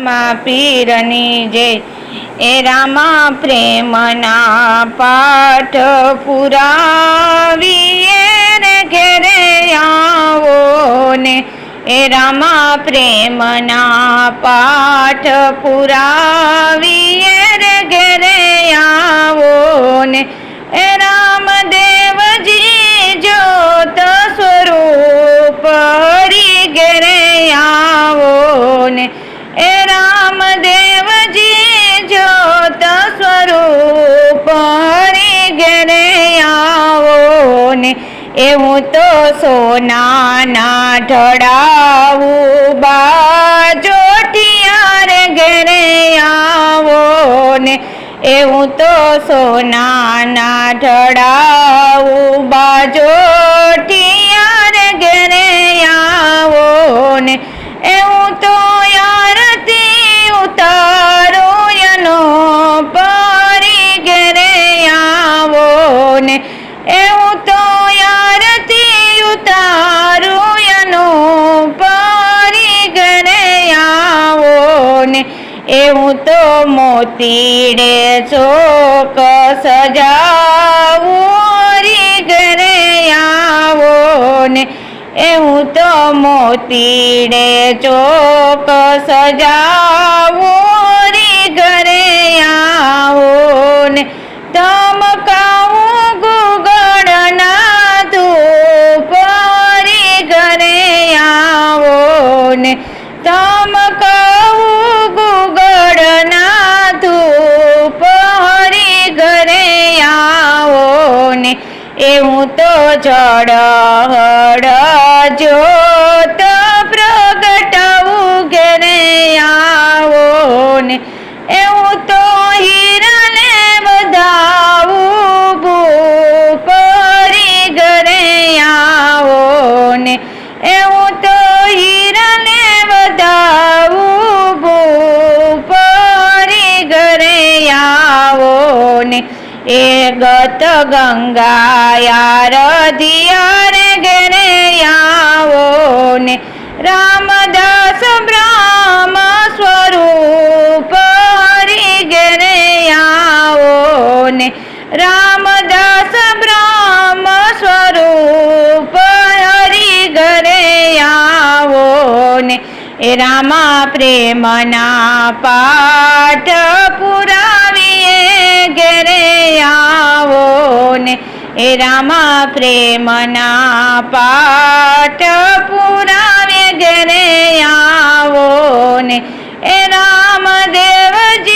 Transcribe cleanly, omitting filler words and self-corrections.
રામા પીરની જય। એ રામા પ્રેમના પાઠ પુરાવીએ રે ઘેરે આવો ને। એ રામા પ્રેમના પાઠ પુરાવીએ રે ઘેરે આવો ને। એ રામદેવજી જ્યોત સ્વરૂપ હરી ઘેરે આવો ને। એ રામદેવજી જ્યોત સ્વરૂપ હરી ઘેરે આવો ને। એવું તો સોનાના ઢળાવું બાજોઠિયા રે ઘેરે આવો ને। એવું તો સોનાના ઢળાવું બાજોઠિયા રે ઘેરે આવો ને। એવું તો આરતી ઉતારું એનો પરી ઘેરે આવો ને। એવું તો આરતી ઉતારું એનો પરી ઘરે આવો ને। એવું તો મોતીડે ચોક સજાવું હરી ઘરે આવો ને। એવું તો મોતીડે ચોક સજાવું હરી ઘરે આવો ને। ધમકાવું ગુગળના ધૂપ હરી ઘરે આવો ને। ધમકાવું ગુગળના ધૂપ હરી ઘરે આવો ને। એવું તો ઝળહળ જ્યોત પ્રગટાવું ઘેરે આવો ને। એવું તો હીરાને વધાવું ભૂપ હરી ઘરે આવો ને। એવું તો હીરાને વધાવું ભૂપ હરી ઘરે આવો ને। એ ગત ગંગા આરધિયા રે ઘેરે આવો ને। રામદાસ બ્રહ્મ સ્વરૂપ હરી ઘેરે આવો ને। રામદાસ બ્રહ્મ સ્વરૂપ હરી ઘરે આવો ને। એ રામા પ્રેમના પાઠ પુરાવીએ ઘેરે આવો ને। એ રામા પ્રેમના પાઠ પુરાવીએ ઘેરે આવો ને। એ રામદેવજી